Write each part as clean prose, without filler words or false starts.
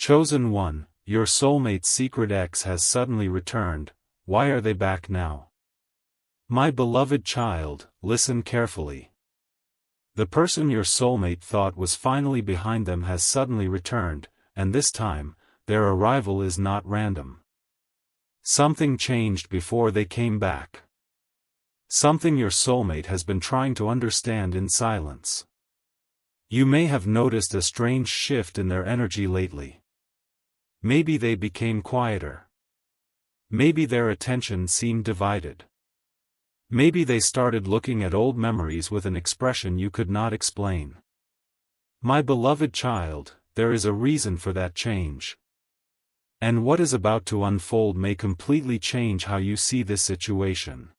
Chosen one, your soulmate's secret ex has suddenly returned. Why are they back now? My beloved child, listen carefully. The person your soulmate thought was finally behind them has suddenly returned, and this time, their arrival is not random. Something changed before they came back. Something your soulmate has been trying to understand in silence. You may have noticed a strange shift in their energy lately. Maybe they became quieter. Maybe their attention seemed divided. Maybe they started looking at old memories with an expression you could not explain. My beloved child, there is a reason for that change. And what is about to unfold may completely change how you see this situation.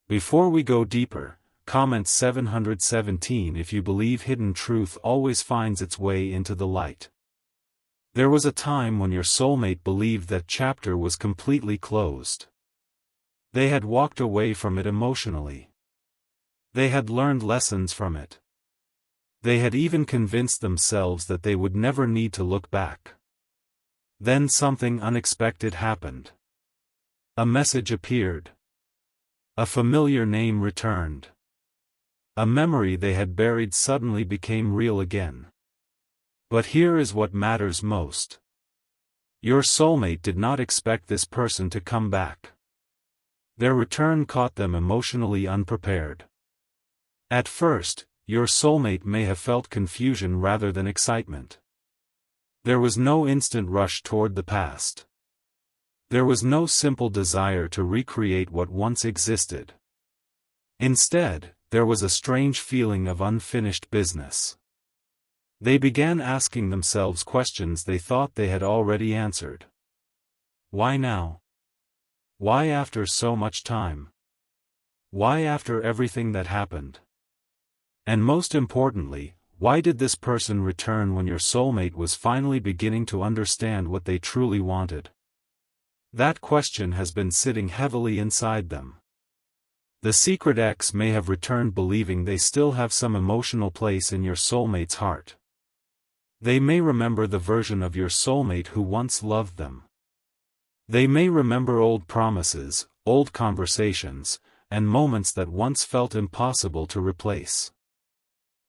Before we go deeper, comment 717 if you believe hidden truth always finds its way into the light. There was a time when your soulmate believed that chapter was completely closed. They had walked away from it emotionally. They had learned lessons from it. They had even convinced themselves that they would never need to look back. Then something unexpected happened. A message appeared. A familiar name returned. A memory they had buried suddenly became real again. But here is what matters most. Your soulmate did not expect this person to come back. Their return caught them emotionally unprepared. At first, your soulmate may have felt confusion rather than excitement. There was no instant rush toward the past. There was no simple desire to recreate what once existed. Instead, there was a strange feeling of unfinished business. They began asking themselves questions they thought they had already answered. Why now? Why after so much time? Why after everything that happened? And most importantly, why did this person return when your soulmate was finally beginning to understand what they truly wanted? That question has been sitting heavily inside them. The secret ex may have returned believing they still have some emotional place in your soulmate's heart. They may remember the version of your soulmate who once loved them. They may remember old promises, old conversations, and moments that once felt impossible to replace.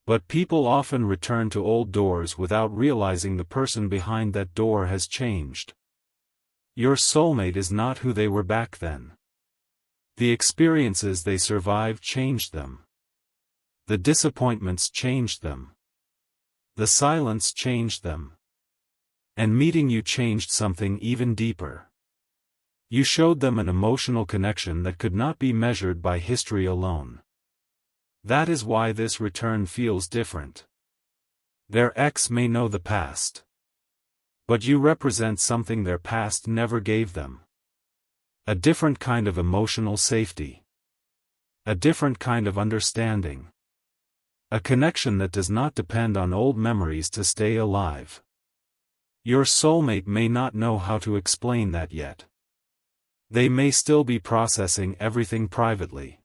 But people often return to old doors without realizing the person behind that door has changed. Your soulmate is not who they were back then. The experiences they survived changed them. The disappointments changed them. The silence changed them. And meeting you changed something even deeper. You showed them an emotional connection that could not be measured by history alone. That is why this return feels different. Their ex may know the past. But you represent something their past never gave them. A different kind of emotional safety. A different kind of understanding. A connection that does not depend on old memories to stay alive. Your soulmate may not know how to explain that yet. They may still be processing everything privately.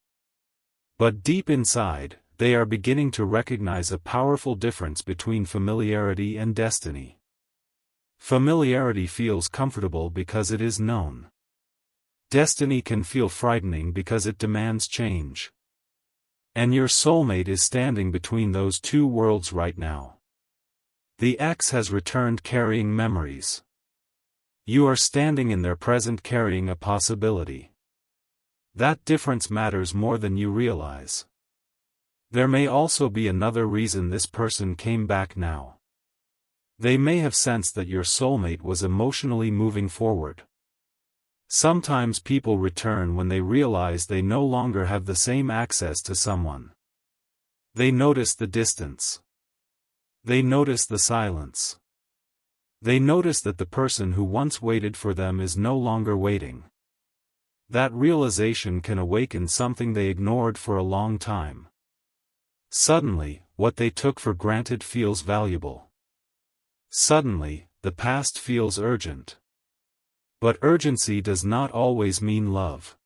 But deep inside, they are beginning to recognize a powerful difference between familiarity and destiny. Familiarity feels comfortable because it is known. Destiny can feel frightening because it demands change. And your soulmate is standing between those two worlds right now. The ex has returned carrying memories. You are standing in their present carrying a possibility. That difference matters more than you realize. There may also be another reason this person came back now. They may have sensed that your soulmate was emotionally moving forward. Sometimes people return when they realize they no longer have the same access to someone. They notice the distance. They notice the silence. They notice that the person who once waited for them is no longer waiting. That realization can awaken something they ignored for a long time. Suddenly, what they took for granted feels valuable. Suddenly, the past feels urgent. But urgency does not always mean love.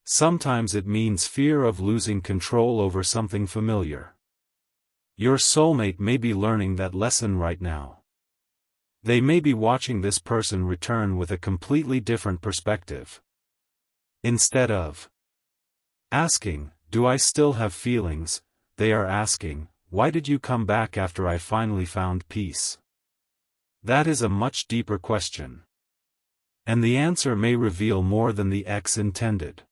Sometimes it means fear of losing control over something familiar. Your soulmate may be learning that lesson right now. They may be watching this person return with a completely different perspective. Instead of asking, "Do I still have feelings?" they are asking, "Why did you come back after I finally found peace?" That is a much deeper question. And the answer may reveal more than the ex intended.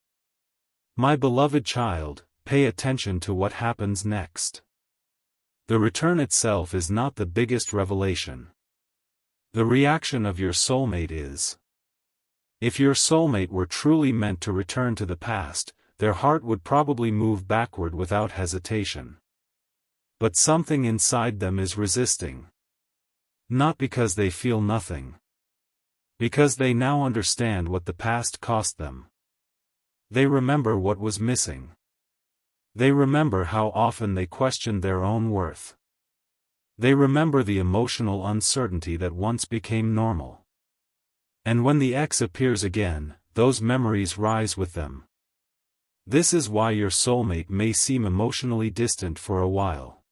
My beloved child, pay attention to what happens next. The return itself is not the biggest revelation. The reaction of your soulmate is. If your soulmate were truly meant to return to the past, their heart would probably move backward without hesitation. But something inside them is resisting. Not because they feel nothing. Because they now understand what the past cost them. They remember what was missing. They remember how often they questioned their own worth. They remember the emotional uncertainty that once became normal. And when the ex appears again, those memories rise with them. This is why your soulmate may seem emotionally distant for a while.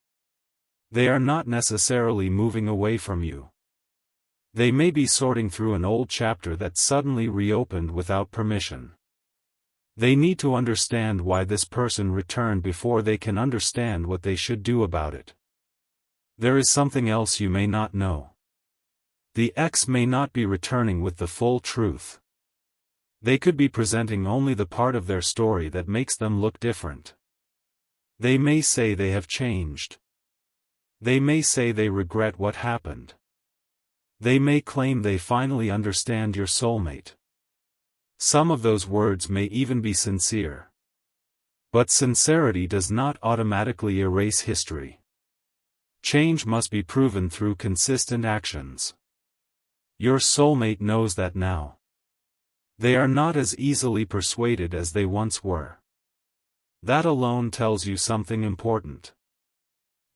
They are not necessarily moving away from you. They may be sorting through an old chapter that suddenly reopened without permission. They need to understand why this person returned before they can understand what they should do about it. There is something else you may not know. The ex may not be returning with the full truth. They could be presenting only the part of their story that makes them look different. They may say they have changed. They may say they regret what happened. They may claim they finally understand your soulmate. Some of those words may even be sincere. But sincerity does not automatically erase history. Change must be proven through consistent actions. Your soulmate knows that now. They are not as easily persuaded as they once were. That alone tells you something important.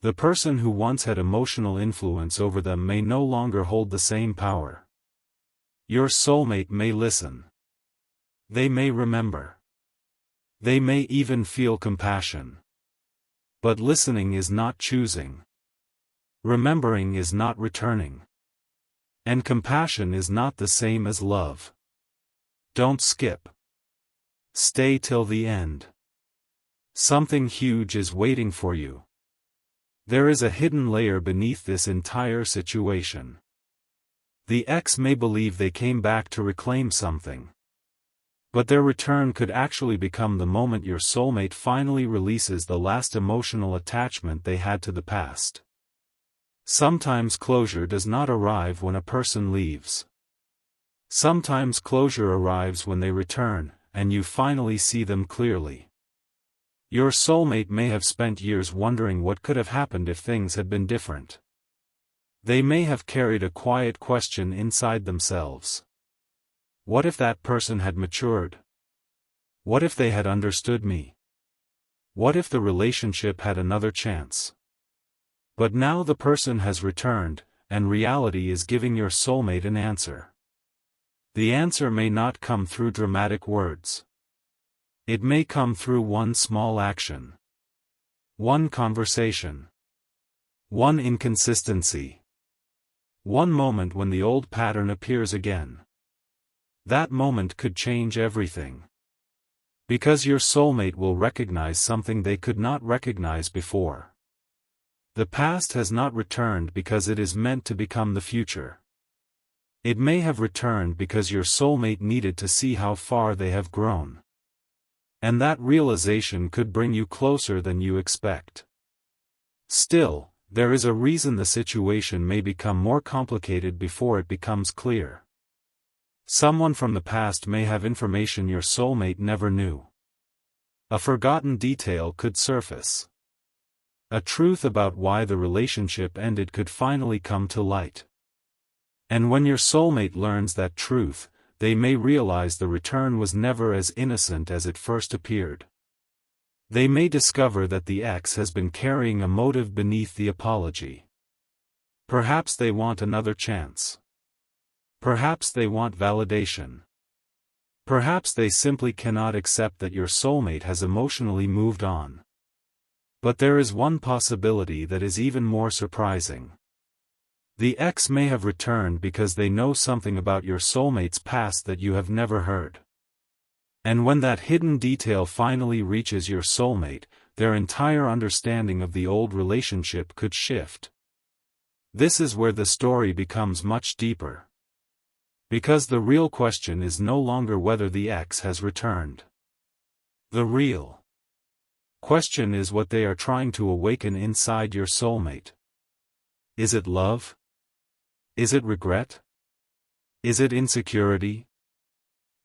The person who once had emotional influence over them may no longer hold the same power. Your soulmate may listen. They may remember. They may even feel compassion. But listening is not choosing. Remembering is not returning. And compassion is not the same as love. Don't skip. Stay till the end. Something huge is waiting for you. There is a hidden layer beneath this entire situation. The ex may believe they came back to reclaim something. But their return could actually become the moment your soulmate finally releases the last emotional attachment they had to the past. Sometimes closure does not arrive when a person leaves. Sometimes closure arrives when they return, and you finally see them clearly. Your soulmate may have spent years wondering what could have happened if things had been different. They may have carried a quiet question inside themselves. What if that person had matured? What if they had understood me? What if the relationship had another chance? But now the person has returned, and reality is giving your soulmate an answer. The answer may not come through dramatic words. It may come through one small action. One conversation. One inconsistency. One moment when the old pattern appears again. That moment could change everything. Because your soulmate will recognize something they could not recognize before. The past has not returned because it is meant to become the future. It may have returned because your soulmate needed to see how far they have grown. And that realization could bring you closer than you expect. Still, there is a reason the situation may become more complicated before it becomes clear. Someone from the past may have information your soulmate never knew. A forgotten detail could surface. A truth about why the relationship ended could finally come to light. And when your soulmate learns that truth, they may realize the return was never as innocent as it first appeared. They may discover that the ex has been carrying a motive beneath the apology. Perhaps they want another chance. Perhaps they want validation. Perhaps they simply cannot accept that your soulmate has emotionally moved on. But there is one possibility that is even more surprising. The ex may have returned because they know something about your soulmate's past that you have never heard. And when that hidden detail finally reaches your soulmate, their entire understanding of the old relationship could shift. This is where the story becomes much deeper. Because the real question is no longer whether the ex has returned. The real question is what they are trying to awaken inside your soulmate. Is it love? Is it regret? Is it insecurity?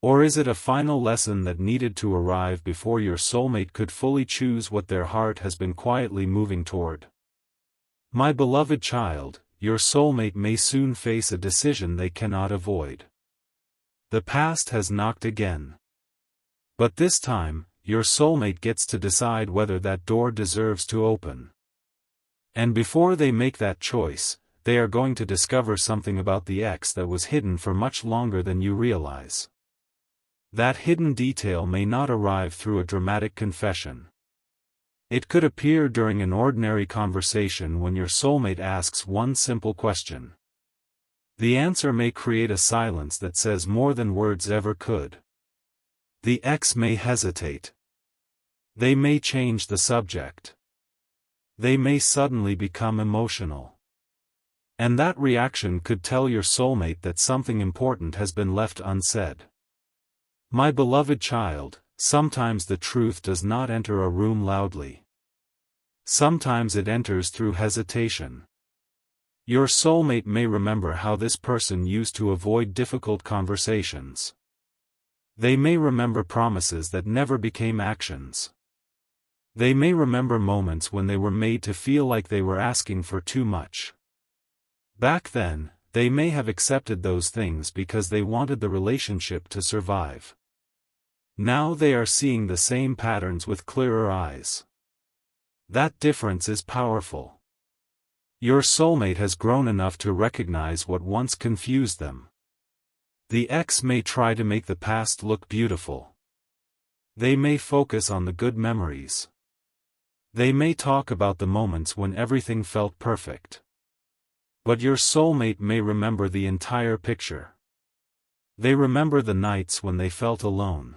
Or is it a final lesson that needed to arrive before your soulmate could fully choose what their heart has been quietly moving toward? My beloved child, your soulmate may soon face a decision they cannot avoid. The past has knocked again. But this time, your soulmate gets to decide whether that door deserves to open. And before they make that choice, they are going to discover something about the ex that was hidden for much longer than you realize. That hidden detail may not arrive through a dramatic confession. It could appear during an ordinary conversation when your soulmate asks one simple question. The answer may create a silence that says more than words ever could. The ex may hesitate. They may change the subject. They may suddenly become emotional. And that reaction could tell your soulmate that something important has been left unsaid. My beloved child, sometimes the truth does not enter a room loudly. Sometimes it enters through hesitation. Your soulmate may remember how this person used to avoid difficult conversations. They may remember promises that never became actions. They may remember moments when they were made to feel like they were asking for too much. Back then, they may have accepted those things because they wanted the relationship to survive. Now they are seeing the same patterns with clearer eyes. That difference is powerful. Your soulmate has grown enough to recognize what once confused them. The ex may try to make the past look beautiful. They may focus on the good memories. They may talk about the moments when everything felt perfect. But your soulmate may remember the entire picture. They remember the nights when they felt alone.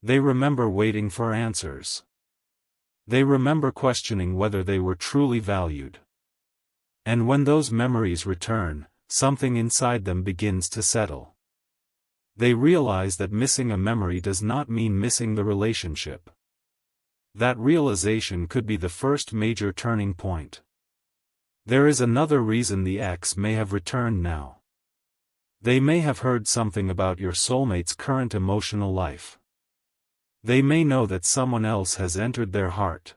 They remember waiting for answers. They remember questioning whether they were truly valued. And when those memories return, something inside them begins to settle. They realize that missing a memory does not mean missing the relationship. That realization could be the first major turning point. There is another reason the ex may have returned now. They may have heard something about your soulmate's current emotional life. They may know that someone else has entered their heart.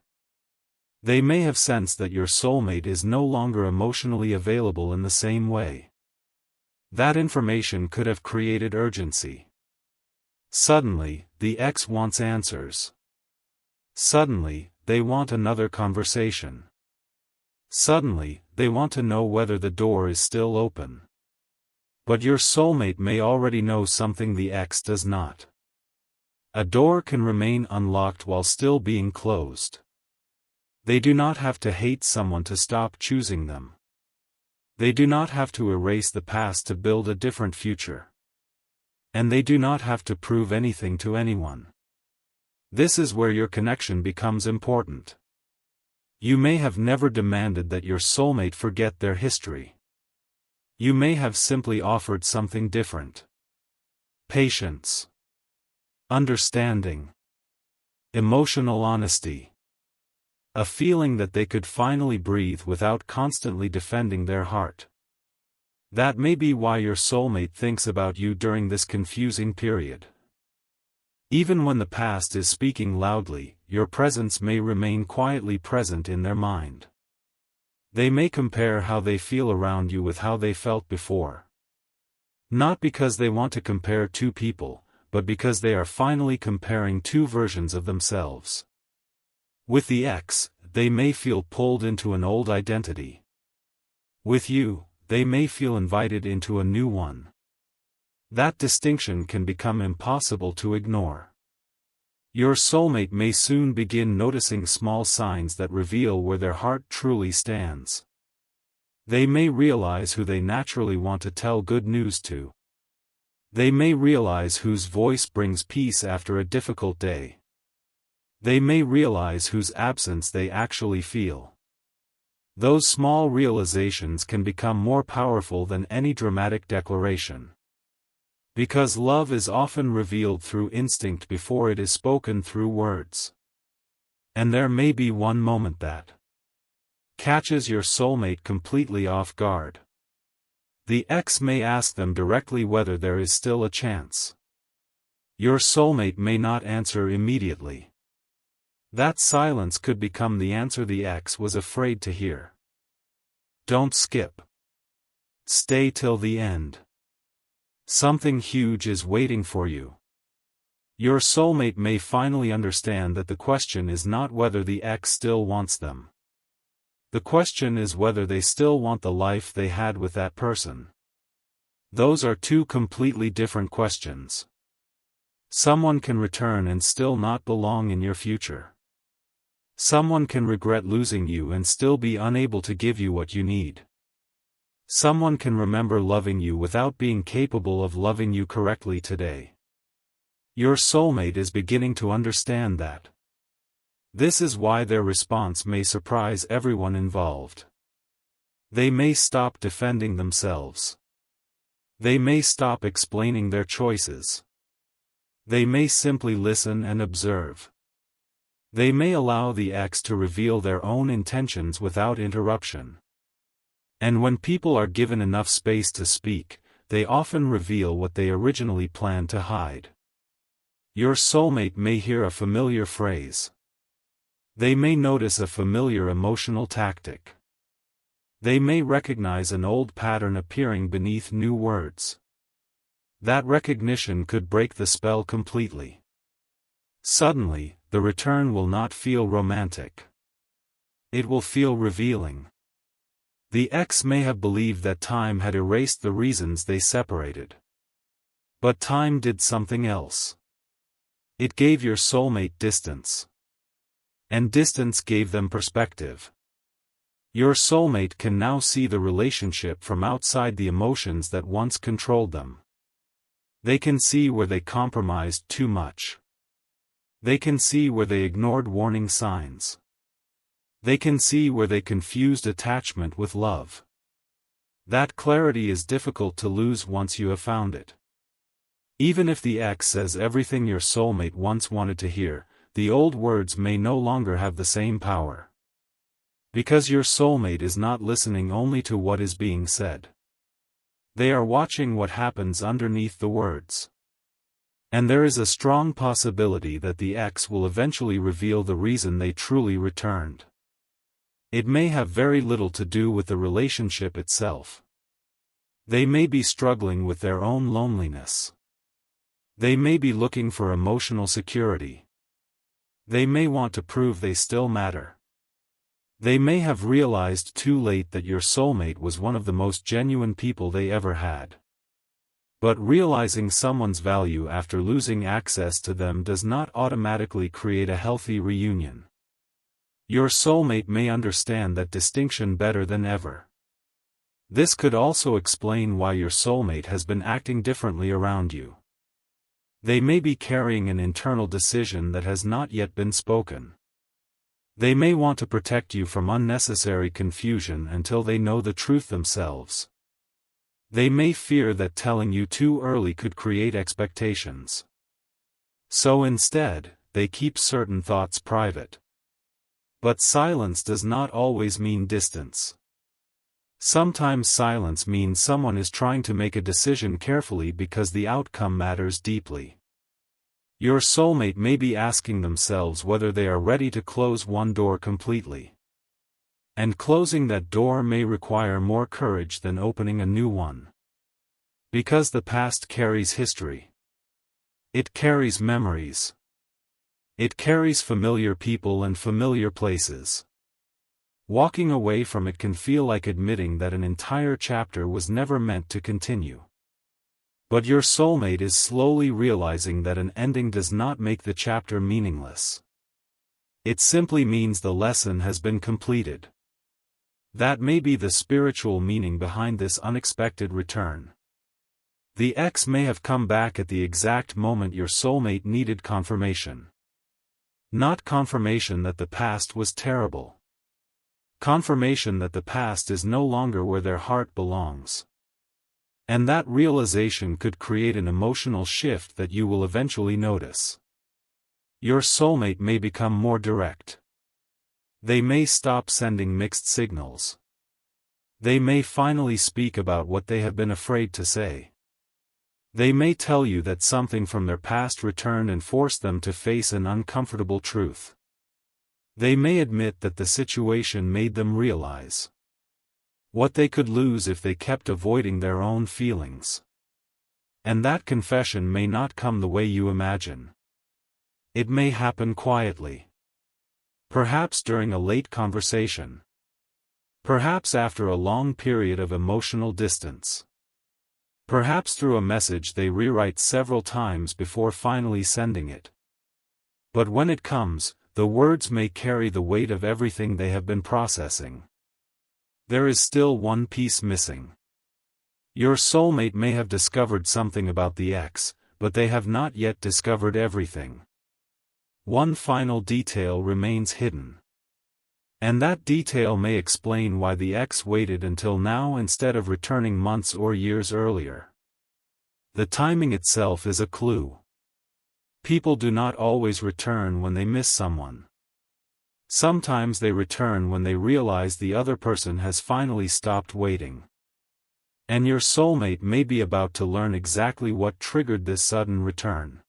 They may have sensed that your soulmate is no longer emotionally available in the same way. That information could have created urgency. Suddenly, the ex wants answers. Suddenly, they want another conversation. Suddenly, they want to know whether the door is still open. But your soulmate may already know something the ex does not. A door can remain unlocked while still being closed. They do not have to hate someone to stop choosing them. They do not have to erase the past to build a different future. And they do not have to prove anything to anyone. This is where your connection becomes important. You may have never demanded that your soulmate forget their history. You may have simply offered something different. Patience. Understanding. Emotional honesty. A feeling that they could finally breathe without constantly defending their heart. That may be why your soulmate thinks about you during this confusing period. Even when the past is speaking loudly, your presence may remain quietly present in their mind. They may compare how they feel around you with how they felt before. Not because they want to compare two people, but because they are finally comparing two versions of themselves. With the ex, they may feel pulled into an old identity. With you, they may feel invited into a new one. That distinction can become impossible to ignore. Your soulmate may soon begin noticing small signs that reveal where their heart truly stands. They may realize who they naturally want to tell good news to. They may realize whose voice brings peace after a difficult day. They may realize whose absence they actually feel. Those small realizations can become more powerful than any dramatic declaration. Because love is often revealed through instinct before it is spoken through words. And there may be one moment that catches your soulmate completely off guard. The ex may ask them directly whether there is still a chance. Your soulmate may not answer immediately. That silence could become the answer the ex was afraid to hear. Don't skip. Stay till the end. Something huge is waiting for you. Your soulmate may finally understand that the question is not whether the ex still wants them. The question is whether they still want the life they had with that person. Those are two completely different questions. Someone can return and still not belong in your future. Someone can regret losing you and still be unable to give you what you need. Someone can remember loving you without being capable of loving you correctly today. Your soulmate is beginning to understand that. This is why their response may surprise everyone involved. They may stop defending themselves. They may stop explaining their choices. They may simply listen and observe. They may allow the ex to reveal their own intentions without interruption. And when people are given enough space to speak, they often reveal what they originally planned to hide. Your soulmate may hear a familiar phrase. They may notice a familiar emotional tactic. They may recognize an old pattern appearing beneath new words. That recognition could break the spell completely. Suddenly, the return will not feel romantic. It will feel revealing. The ex may have believed that time had erased the reasons they separated. But time did something else. It gave your soulmate distance. And distance gave them perspective. Your soulmate can now see the relationship from outside the emotions that once controlled them. They can see where they compromised too much. They can see where they ignored warning signs. They can see where they confused attachment with love. That clarity is difficult to lose once you have found it. Even if the ex says everything your soulmate once wanted to hear, the old words may no longer have the same power. Because your soulmate is not listening only to what is being said. They are watching what happens underneath the words. And there is a strong possibility that the ex will eventually reveal the reason they truly returned. It may have very little to do with the relationship itself. They may be struggling with their own loneliness. They may be looking for emotional security. They may want to prove they still matter. They may have realized too late that your soulmate was one of the most genuine people they ever had. But realizing someone's value after losing access to them does not automatically create a healthy reunion. Your soulmate may understand that distinction better than ever. This could also explain why your soulmate has been acting differently around you. They may be carrying an internal decision that has not yet been spoken. They may want to protect you from unnecessary confusion until they know the truth themselves. They may fear that telling you too early could create expectations. So instead, they keep certain thoughts private. But silence does not always mean distance. Sometimes silence means someone is trying to make a decision carefully because the outcome matters deeply. Your soulmate may be asking themselves whether they are ready to close one door completely. And closing that door may require more courage than opening a new one. Because the past carries history. It carries memories. It carries familiar people and familiar places. Walking away from it can feel like admitting that an entire chapter was never meant to continue. But your soulmate is slowly realizing that an ending does not make the chapter meaningless. It simply means the lesson has been completed. That may be the spiritual meaning behind this unexpected return. The ex may have come back at the exact moment your soulmate needed confirmation. Not confirmation that the past was terrible. Confirmation that the past is no longer where their heart belongs. And that realization could create an emotional shift that you will eventually notice. Your soulmate may become more direct. They may stop sending mixed signals. They may finally speak about what they have been afraid to say. They may tell you that something from their past returned and forced them to face an uncomfortable truth. They may admit that the situation made them realize what they could lose if they kept avoiding their own feelings. And that confession may not come the way you imagine. It may happen quietly. Perhaps during a late conversation. Perhaps after a long period of emotional distance. Perhaps through a message they rewrite several times before finally sending it. But when it comes, the words may carry the weight of everything they have been processing. There is still one piece missing. Your soulmate may have discovered something about the ex, but they have not yet discovered everything. One final detail remains hidden. And that detail may explain why the ex waited until now instead of returning months or years earlier. The timing itself is a clue. People do not always return when they miss someone. Sometimes they return when they realize the other person has finally stopped waiting. And your soulmate may be about to learn exactly what triggered this sudden return.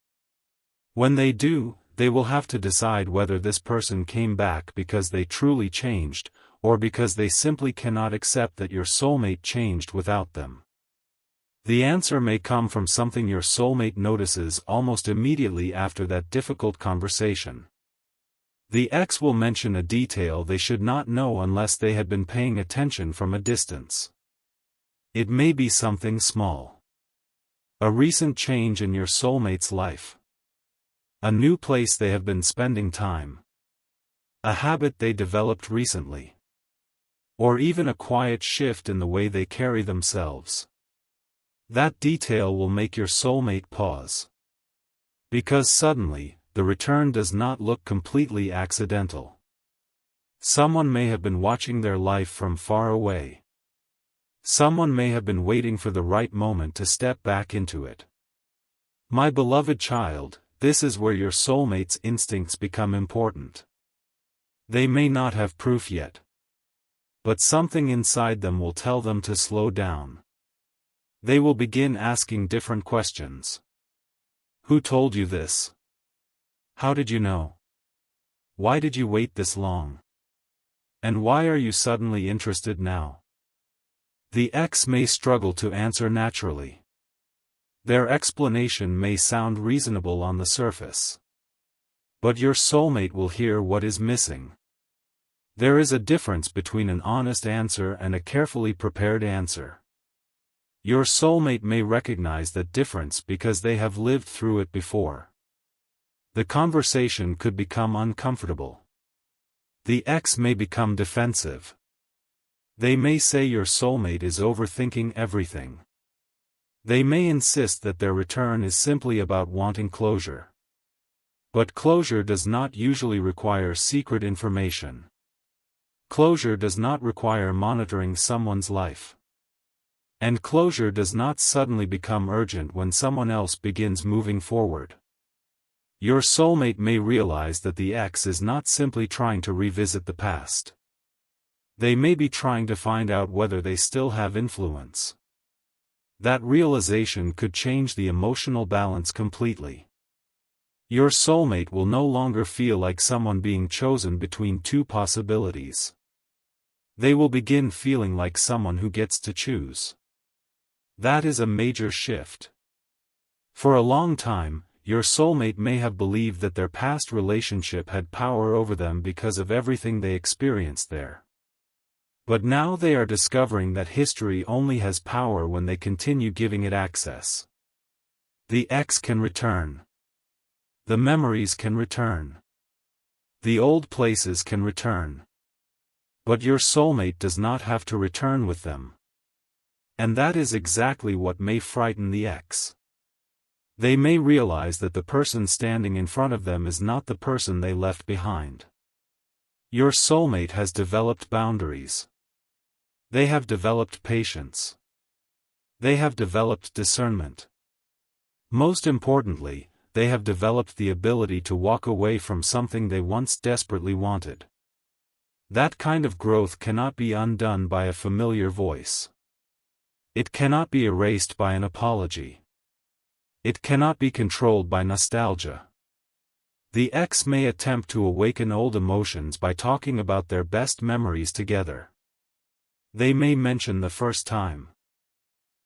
When they do, they will have to decide whether this person came back because they truly changed, or because they simply cannot accept that your soulmate changed without them. The answer may come from something your soulmate notices almost immediately after that difficult conversation. The ex will mention a detail they should not know unless they had been paying attention from a distance. It may be something small. A recent change in your soulmate's life. A new place they have been spending time. A habit they developed recently. Or even a quiet shift in the way they carry themselves. That detail will make your soulmate pause. Because suddenly, the return does not look completely accidental. Someone may have been watching their life from far away. Someone may have been waiting for the right moment to step back into it. My beloved child, this is where your soulmate's instincts become important. They may not have proof yet. But something inside them will tell them to slow down. They will begin asking different questions. Who told you this? How did you know? Why did you wait this long? And why are you suddenly interested now? The ex may struggle to answer naturally. Their explanation may sound reasonable on the surface. But your soulmate will hear what is missing. There is a difference between an honest answer and a carefully prepared answer. Your soulmate may recognize that difference because they have lived through it before. The conversation could become uncomfortable. The ex may become defensive. They may say your soulmate is overthinking everything. They may insist that their return is simply about wanting closure. But closure does not usually require secret information. Closure does not require monitoring someone's life. And closure does not suddenly become urgent when someone else begins moving forward. Your soulmate may realize that the ex is not simply trying to revisit the past. They may be trying to find out whether they still have influence. That realization could change the emotional balance completely. Your soulmate will no longer feel like someone being chosen between two possibilities. They will begin feeling like someone who gets to choose. That is a major shift. For a long time, your soulmate may have believed that their past relationship had power over them because of everything they experienced there. But now they are discovering that history only has power when they continue giving it access. The ex can return. The memories can return. The old places can return. But your soulmate does not have to return with them. And that is exactly what may frighten the ex. They may realize that the person standing in front of them is not the person they left behind. Your soulmate has developed boundaries. They have developed patience. They have developed discernment. Most importantly, they have developed the ability to walk away from something they once desperately wanted. That kind of growth cannot be undone by a familiar voice. It cannot be erased by an apology. It cannot be controlled by nostalgia. The ex may attempt to awaken old emotions by talking about their best memories together. They may mention the first time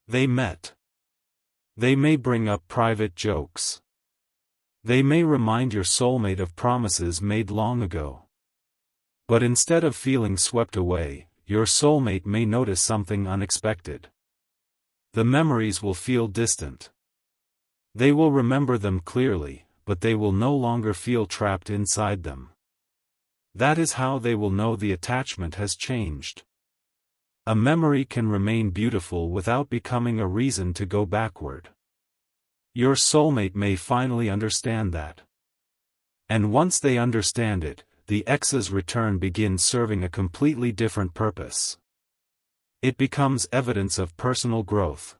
they met. They may bring up private jokes. They may remind your soulmate of promises made long ago. But instead of feeling swept away, your soulmate may notice something unexpected. The memories will feel distant. They will remember them clearly, but they will no longer feel trapped inside them. That is how they will know the attachment has changed. A memory can remain beautiful without becoming a reason to go backward. Your soulmate may finally understand that. And once they understand it, the ex's return begins serving a completely different purpose. It becomes evidence of personal growth.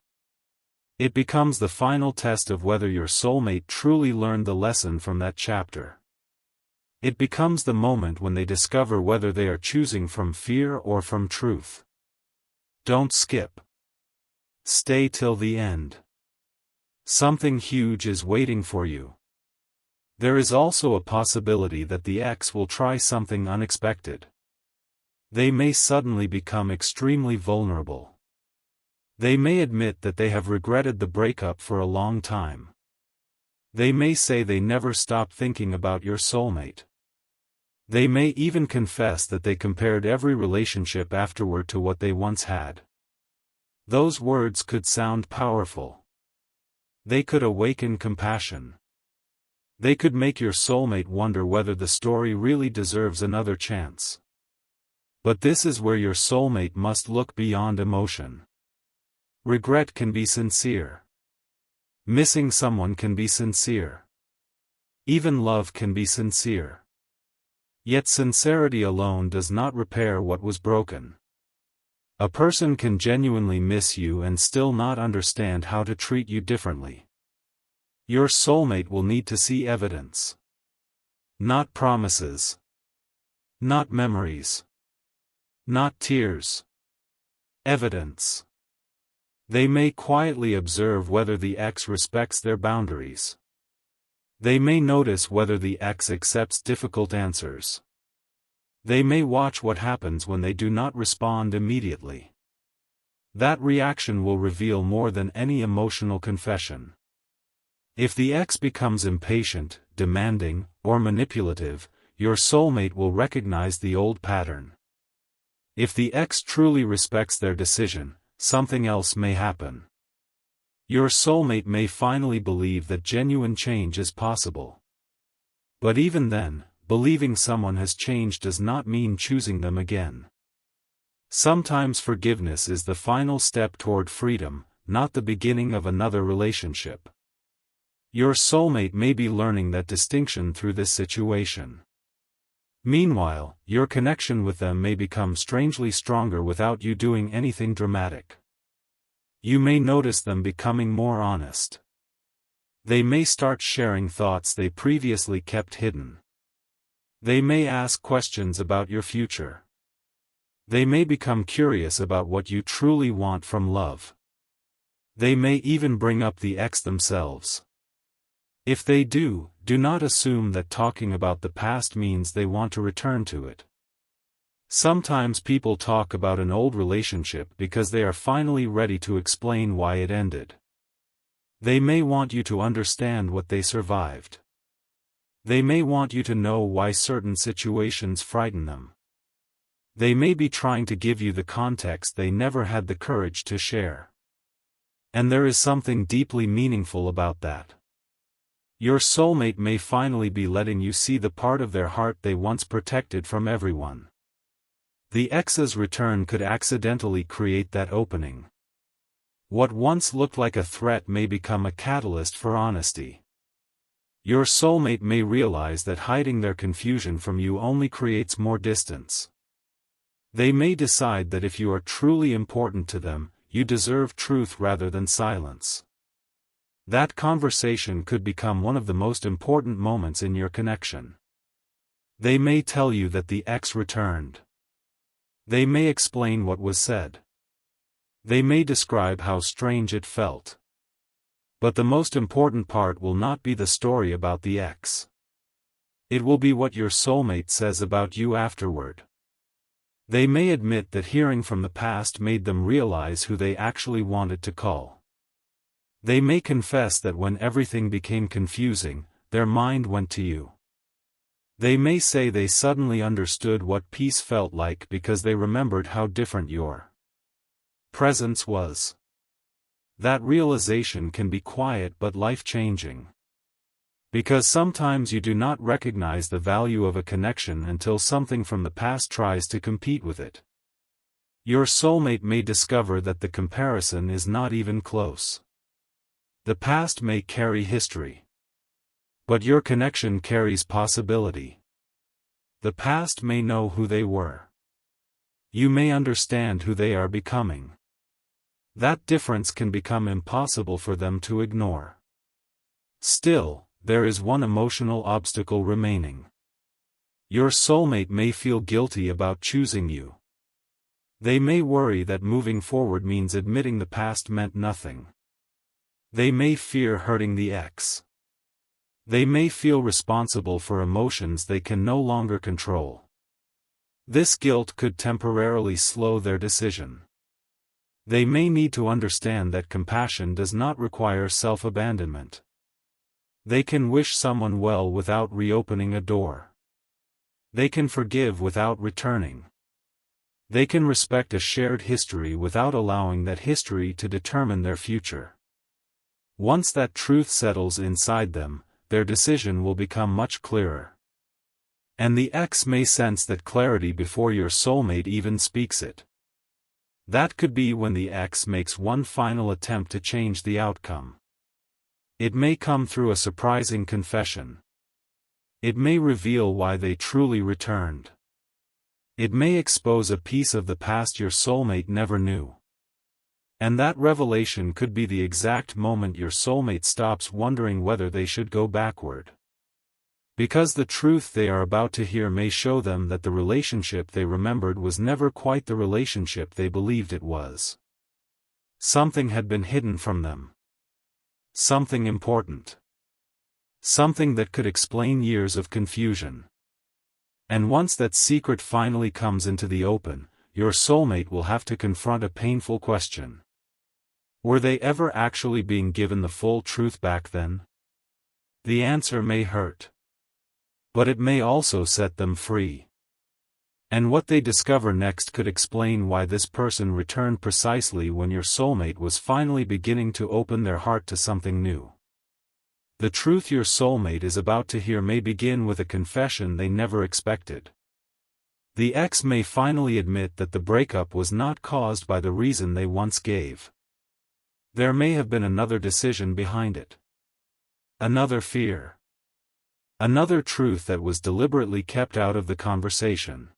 It becomes the final test of whether your soulmate truly learned the lesson from that chapter. It becomes the moment when they discover whether they are choosing from fear or from truth. Don't skip. Stay till the end. Something huge is waiting for you. There is also a possibility that the ex will try something unexpected. They may suddenly become extremely vulnerable. They may admit that they have regretted the breakup for a long time. They may say they never stopped thinking about your soulmate. They may even confess that they compared every relationship afterward to what they once had. Those words could sound powerful. They could awaken compassion. They could make your soulmate wonder whether the story really deserves another chance. But this is where your soulmate must look beyond emotion. Regret can be sincere. Missing someone can be sincere. Even love can be sincere. Yet sincerity alone does not repair what was broken. A person can genuinely miss you and still not understand how to treat you differently. Your soulmate will need to see evidence. Not promises. Not memories. Not tears. Evidence. They may quietly observe whether the ex respects their boundaries. They may notice whether the ex accepts difficult answers. They may watch what happens when they do not respond immediately. That reaction will reveal more than any emotional confession. If the ex becomes impatient, demanding, or manipulative, your soulmate will recognize the old pattern. If the ex truly respects their decision, something else may happen. Your soulmate may finally believe that genuine change is possible. But even then, believing someone has changed does not mean choosing them again. Sometimes forgiveness is the final step toward freedom, not the beginning of another relationship. Your soulmate may be learning that distinction through this situation. Meanwhile, your connection with them may become strangely stronger without you doing anything dramatic. You may notice them becoming more honest. They may start sharing thoughts they previously kept hidden. They may ask questions about your future. They may become curious about what you truly want from love. They may even bring up the ex themselves. If they do, do not assume that talking about the past means they want to return to it. Sometimes people talk about an old relationship because they are finally ready to explain why it ended. They may want you to understand what they survived. They may want you to know why certain situations frighten them. They may be trying to give you the context they never had the courage to share. And there is something deeply meaningful about that. Your soulmate may finally be letting you see the part of their heart they once protected from everyone. The ex's return could accidentally create that opening. What once looked like a threat may become a catalyst for honesty. Your soulmate may realize that hiding their confusion from you only creates more distance. They may decide that if you are truly important to them, you deserve truth rather than silence. That conversation could become one of the most important moments in your connection. They may tell you that the ex returned. They may explain what was said. They may describe how strange it felt. But the most important part will not be the story about the ex. It will be what your soulmate says about you afterward. They may admit that hearing from the past made them realize who they actually wanted to call. They may confess that when everything became confusing, their mind went to you. They may say they suddenly understood what peace felt like because they remembered how different your presence was. That realization can be quiet but life-changing. Because sometimes you do not recognize the value of a connection until something from the past tries to compete with it. Your soulmate may discover that the comparison is not even close. The past may carry history. But your connection carries possibility. The past may know who they were. You may understand who they are becoming. That difference can become impossible for them to ignore. Still, there is one emotional obstacle remaining. Your soulmate may feel guilty about choosing you. They may worry that moving forward means admitting the past meant nothing. They may fear hurting the ex. They may feel responsible for emotions they can no longer control. This guilt could temporarily slow their decision. They may need to understand that compassion does not require self-abandonment. They can wish someone well without reopening a door. They can forgive without returning. They can respect a shared history without allowing that history to determine their future. Once that truth settles inside them, their decision will become much clearer. And the ex may sense that clarity before your soulmate even speaks it. That could be when the ex makes one final attempt to change the outcome. It may come through a surprising confession. It may reveal why they truly returned. It may expose a piece of the past your soulmate never knew. And that revelation could be the exact moment your soulmate stops wondering whether they should go backward. Because the truth they are about to hear may show them that the relationship they remembered was never quite the relationship they believed it was. Something had been hidden from them. Something important. Something that could explain years of confusion. And once that secret finally comes into the open, your soulmate will have to confront a painful question. Were they ever actually being given the full truth back then? The answer may hurt. But it may also set them free. And what they discover next could explain why this person returned precisely when your soulmate was finally beginning to open their heart to something new. The truth your soulmate is about to hear may begin with a confession they never expected. The ex may finally admit that the breakup was not caused by the reason they once gave. There may have been another decision behind it. Another fear. Another truth that was deliberately kept out of the conversation.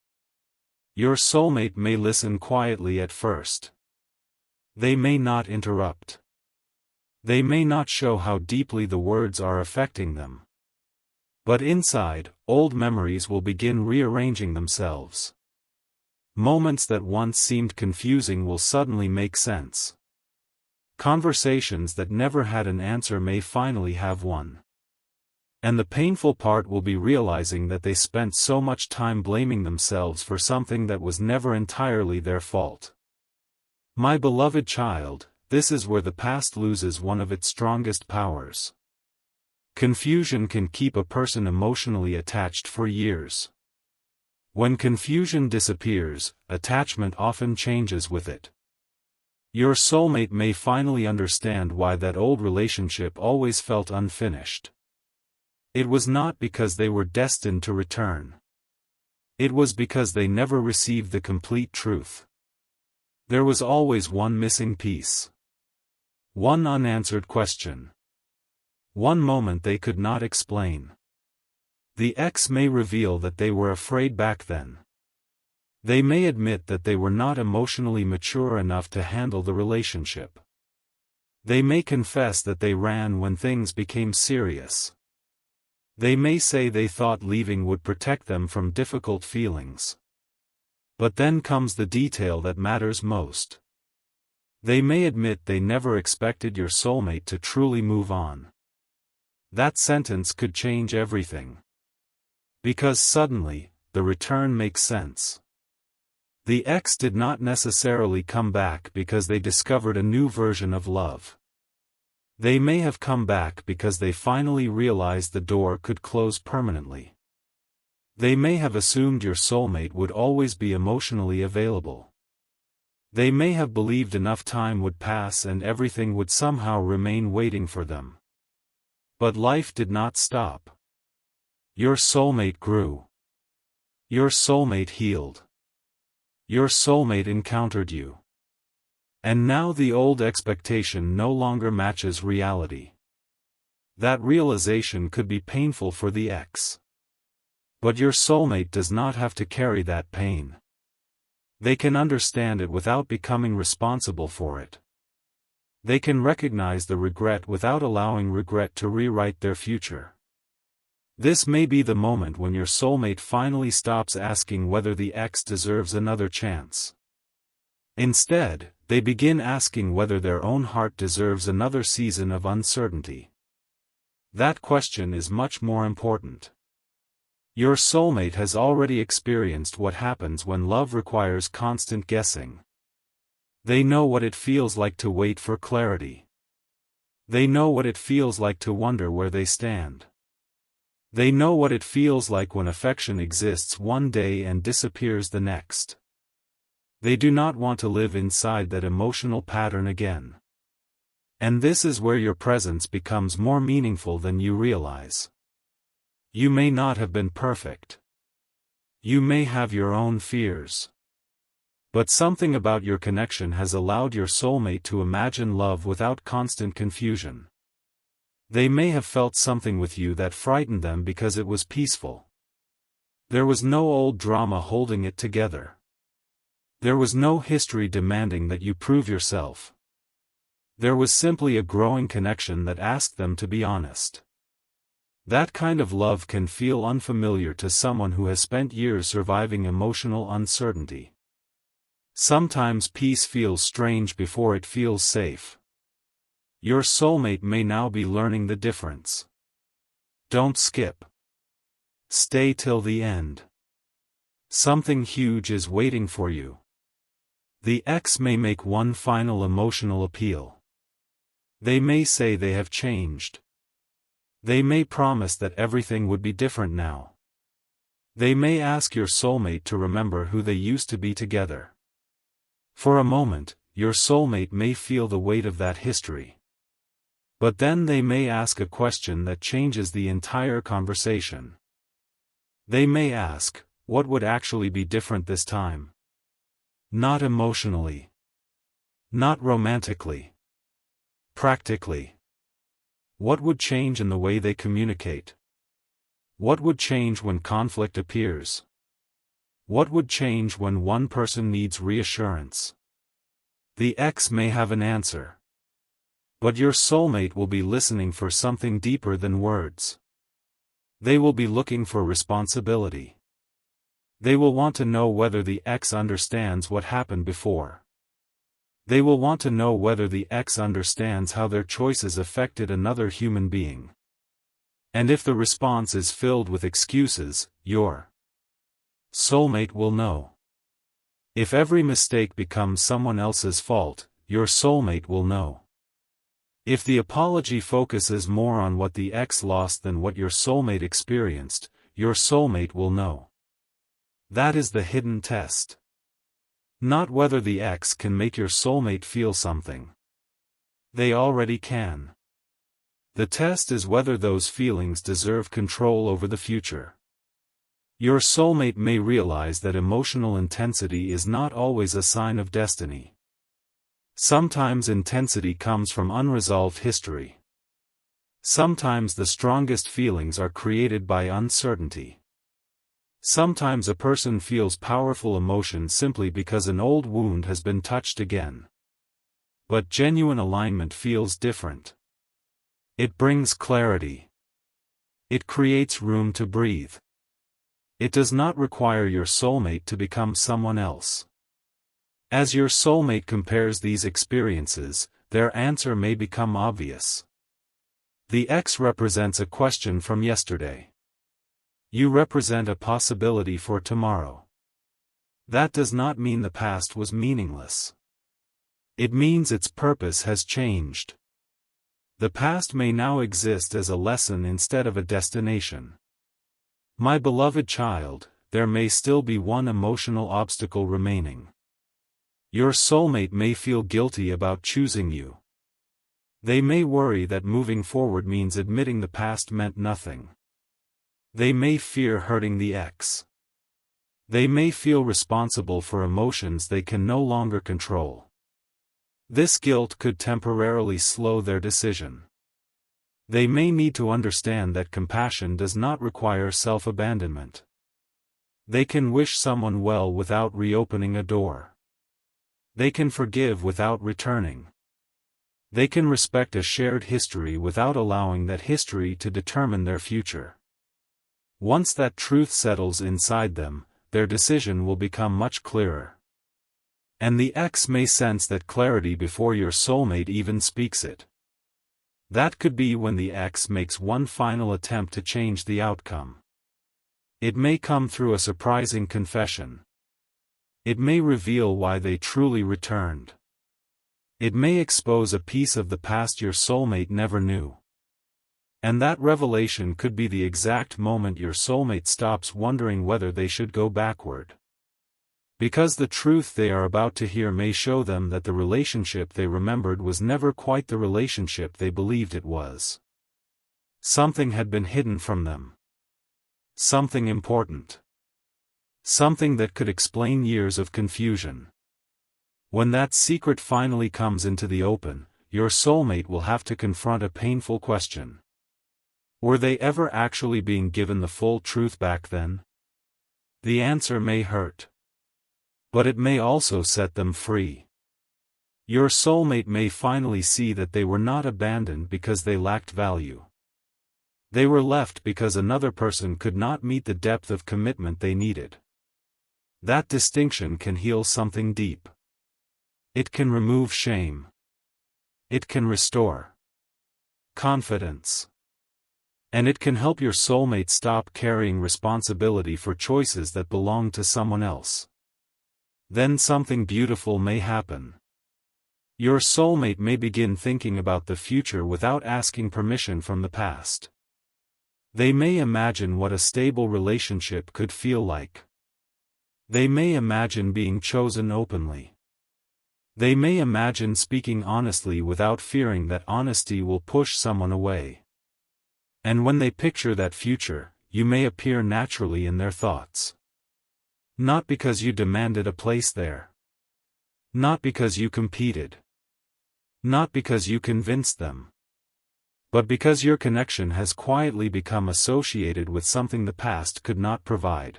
Your soulmate may listen quietly at first. They may not interrupt. They may not show how deeply the words are affecting them. But inside, old memories will begin rearranging themselves. Moments that once seemed confusing will suddenly make sense. Conversations that never had an answer may finally have one. And the painful part will be realizing that they spent so much time blaming themselves for something that was never entirely their fault. My beloved child, this is where the past loses one of its strongest powers. Confusion can keep a person emotionally attached for years. When confusion disappears, attachment often changes with it. Your soulmate may finally understand why that old relationship always felt unfinished. It was not because they were destined to return. It was because they never received the complete truth. There was always one missing piece. One unanswered question. One moment they could not explain. The ex may reveal that they were afraid back then. They may admit that they were not emotionally mature enough to handle the relationship. They may confess that they ran when things became serious. They may say they thought leaving would protect them from difficult feelings. But then comes the detail that matters most. They may admit they never expected your soulmate to truly move on. That sentence could change everything. Because suddenly, the return makes sense. The ex did not necessarily come back because they discovered a new version of love. They may have come back because they finally realized the door could close permanently. They may have assumed your soulmate would always be emotionally available. They may have believed enough time would pass and everything would somehow remain waiting for them. But life did not stop. Your soulmate grew. Your soulmate healed. Your soulmate encountered you. And now the old expectation no longer matches reality. That realization could be painful for the ex. But your soulmate does not have to carry that pain. They can understand it without becoming responsible for it. They can recognize the regret without allowing regret to rewrite their future. This may be the moment when your soulmate finally stops asking whether the ex deserves another chance. Instead, they begin asking whether their own heart deserves another season of uncertainty. That question is much more important. Your soulmate has already experienced what happens when love requires constant guessing. They know what it feels like to wait for clarity. They know what it feels like to wonder where they stand. They know what it feels like when affection exists one day and disappears the next. They do not want to live inside that emotional pattern again. And this is where your presence becomes more meaningful than you realize. You may not have been perfect. You may have your own fears. But something about your connection has allowed your soulmate to imagine love without constant confusion. They may have felt something with you that frightened them because it was peaceful. There was no old drama holding it together. There was no history demanding that you prove yourself. There was simply a growing connection that asked them to be honest. That kind of love can feel unfamiliar to someone who has spent years surviving emotional uncertainty. Sometimes peace feels strange before it feels safe. Your soulmate may now be learning the difference. Don't skip. Stay till the end. Something huge is waiting for you. The ex may make one final emotional appeal. They may say they have changed. They may promise that everything would be different now. They may ask your soulmate to remember who they used to be together. For a moment, your soulmate may feel the weight of that history. But then they may ask a question that changes the entire conversation. They may ask, what would actually be different this time? Not emotionally. Not romantically. Practically. What would change in the way they communicate? What would change when conflict appears? What would change when one person needs reassurance? The ex may have an answer. But your soulmate will be listening for something deeper than words. They will be looking for responsibility. They will want to know whether the ex understands what happened before. They will want to know whether the ex understands how their choices affected another human being. And if the response is filled with excuses, your soulmate will know. If every mistake becomes someone else's fault, your soulmate will know. If the apology focuses more on what the ex lost than what your soulmate experienced, your soulmate will know. That is the hidden test. Not whether the ex can make your soulmate feel something. They already can. The test is whether those feelings deserve control over the future. Your soulmate may realize that emotional intensity is not always a sign of destiny. Sometimes intensity comes from unresolved history. Sometimes the strongest feelings are created by uncertainty. Sometimes a person feels powerful emotion simply because an old wound has been touched again. But genuine alignment feels different. It brings clarity. It creates room to breathe. It does not require your soulmate to become someone else. As your soulmate compares these experiences, their answer may become obvious. The X represents a question from yesterday. You represent a possibility for tomorrow. That does not mean the past was meaningless. It means its purpose has changed. The past may now exist as a lesson instead of a destination. My beloved child, there may still be one emotional obstacle remaining. Your soulmate may feel guilty about choosing you. They may worry that moving forward means admitting the past meant nothing. They may fear hurting the X. They may feel responsible for emotions they can no longer control. This guilt could temporarily slow their decision. They may need to understand that compassion does not require self-abandonment. They can wish someone well without reopening a door. They can forgive without returning. They can respect a shared history without allowing that history to determine their future. Once that truth settles inside them, their decision will become much clearer. And the X may sense that clarity before your soulmate even speaks it. That could be when the X makes one final attempt to change the outcome. It may come through a surprising confession. It may reveal why they truly returned. It may expose a piece of the past your soulmate never knew. And that revelation could be the exact moment your soulmate stops wondering whether they should go backward. Because the truth they are about to hear may show them that the relationship they remembered was never quite the relationship they believed it was. Something had been hidden from them. Something important. Something that could explain years of confusion. When that secret finally comes into the open, your soulmate will have to confront a painful question. Were they ever actually being given the full truth back then? The answer may hurt. But it may also set them free. Your soulmate may finally see that they were not abandoned because they lacked value. They were left because another person could not meet the depth of commitment they needed. That distinction can heal something deep. It can remove shame. It can restore confidence. And it can help your soulmate stop carrying responsibility for choices that belong to someone else. Then something beautiful may happen. Your soulmate may begin thinking about the future without asking permission from the past. They may imagine what a stable relationship could feel like. They may imagine being chosen openly. They may imagine speaking honestly without fearing that honesty will push someone away. And when they picture that future, you may appear naturally in their thoughts. Not because you demanded a place there. Not because you competed. Not because you convinced them. But because your connection has quietly become associated with something the past could not provide.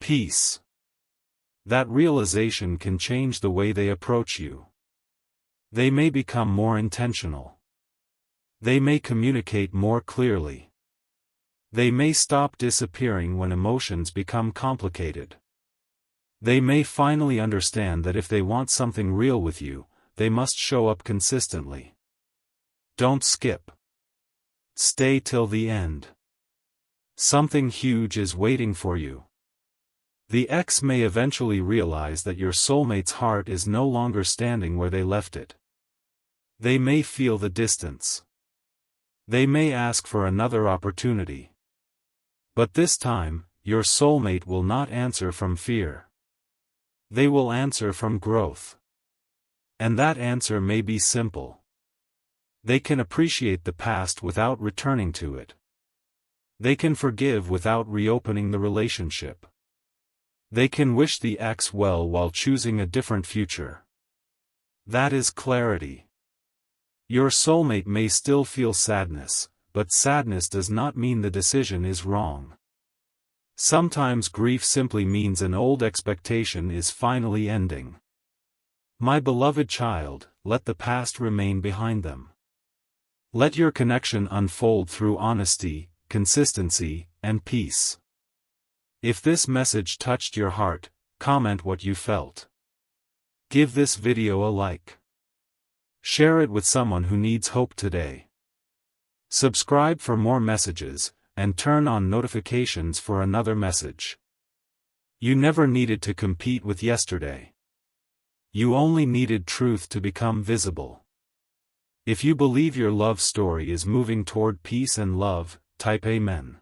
Peace. That realization can change the way they approach you. They may become more intentional. They may communicate more clearly. They may stop disappearing when emotions become complicated. They may finally understand that if they want something real with you, they must show up consistently. Don't skip. Stay till the end. Something huge is waiting for you. The X may eventually realize that your soulmate's heart is no longer standing where they left it. They may feel the distance. They may ask for another opportunity. But this time, your soulmate will not answer from fear. They will answer from growth. And that answer may be simple. They can appreciate the past without returning to it. They can forgive without reopening the relationship. They can wish the ex well while choosing a different future. That is clarity. Your soulmate may still feel sadness, but sadness does not mean the decision is wrong. Sometimes grief simply means an old expectation is finally ending. My beloved child, let the past remain behind them. Let your connection unfold through honesty, consistency, and peace. If this message touched your heart, comment what you felt. Give this video a like. Share it with someone who needs hope today. Subscribe for more messages, and turn on notifications for another message. You never needed to compete with yesterday. You only needed truth to become visible. If you believe your love story is moving toward peace and love, type Amen.